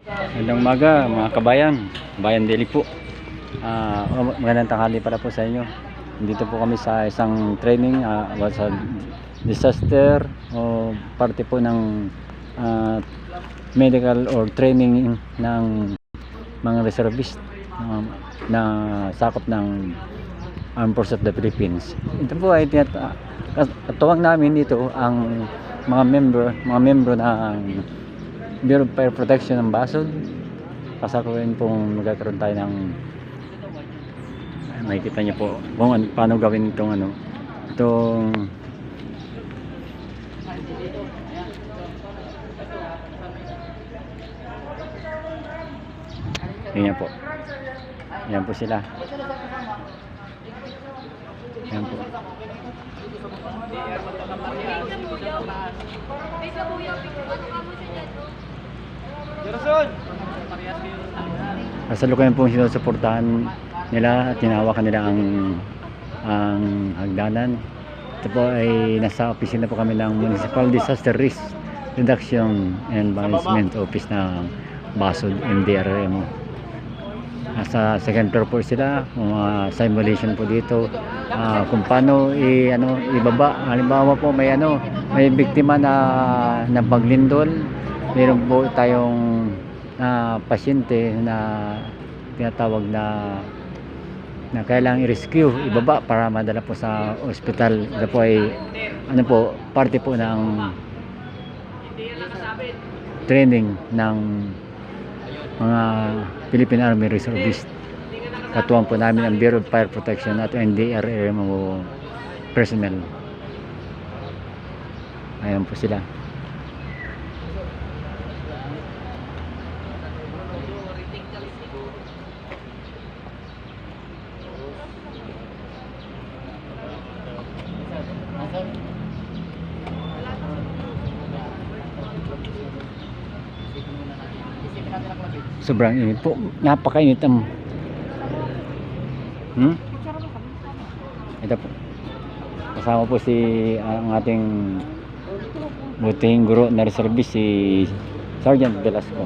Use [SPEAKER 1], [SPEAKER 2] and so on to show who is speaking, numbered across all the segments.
[SPEAKER 1] Magandang umaga mga kabayan, Bayan Daily po. Magandang tanghali para po sa inyo. Dito po kami sa isang training sa disaster o parte po ng medical or training ng mga reservist na sakop ng Armed Forces of the Philippines. Ito po ay katuwang namin dito ang mga membro ng Bureau of Fire Protection ng Basod. Kasalukuyan pong magkakaroon tayo ng makikita niyo po kung paano gawin itong yan po. Yan po sila. Yan po. Kasalukuyan pong sinusuportahan nila at tinawakan nila ang hagdanan. Ito po ay nasa opisina po kami ng Municipal Disaster Risk Reduction and Management Office ng Basod MDRMO. Nasa second floor po sila, simulation po dito kung paano ibaba. Halimbawa po may biktima na paglindol, meron po tayong pasyente na tinatawag na kailangang i-rescue, ibaba para madala po sa ospital. Ito po ay parte po ng training ng mga Philippine Army Reservist. Katuwang po namin ang Bureau of Fire Protection at NDRMO personnel. Ayan po sila. Sobrang init po, napakainit ito po, kasama po ang ating butihing guro na reservist, si Sergeant Velasco.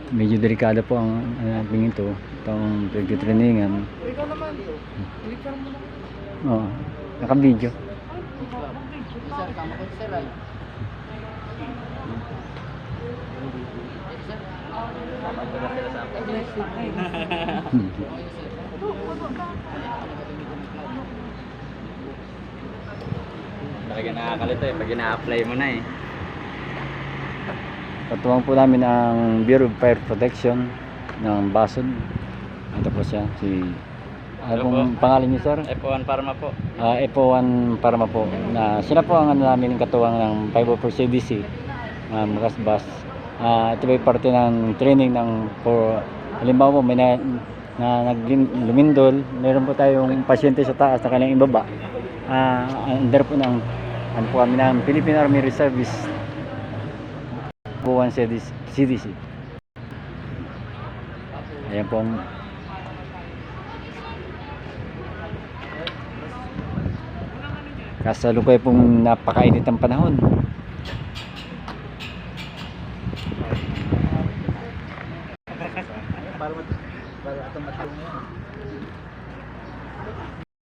[SPEAKER 1] Medyo delikado po ang ating itong pagtitrainingan.
[SPEAKER 2] Ikaw naman, i-refer mo na.
[SPEAKER 1] Oo, naka-video.
[SPEAKER 2] Sir, kama ko sir ay.
[SPEAKER 3] Talaga nakakalito pag ina-apply mo na
[SPEAKER 1] Katuwang po namin ang Bureau of Fire Protection ng Basod. Ito po siya, anong pangalan niyo, sir?
[SPEAKER 3] F1 Parma po.
[SPEAKER 1] F1 Parma po. Sila po ang namin katuwang ng 504 CDC, Makasbas. Ito ay parte ng training halimbawa po may lumindol, meron po tayong pasyente sa taas na kailangang ibaba. Under po ng kami ng Philippine Army Reservist, 1 CDC. Ayan po kasalukuyan pong napakainit ang panahon.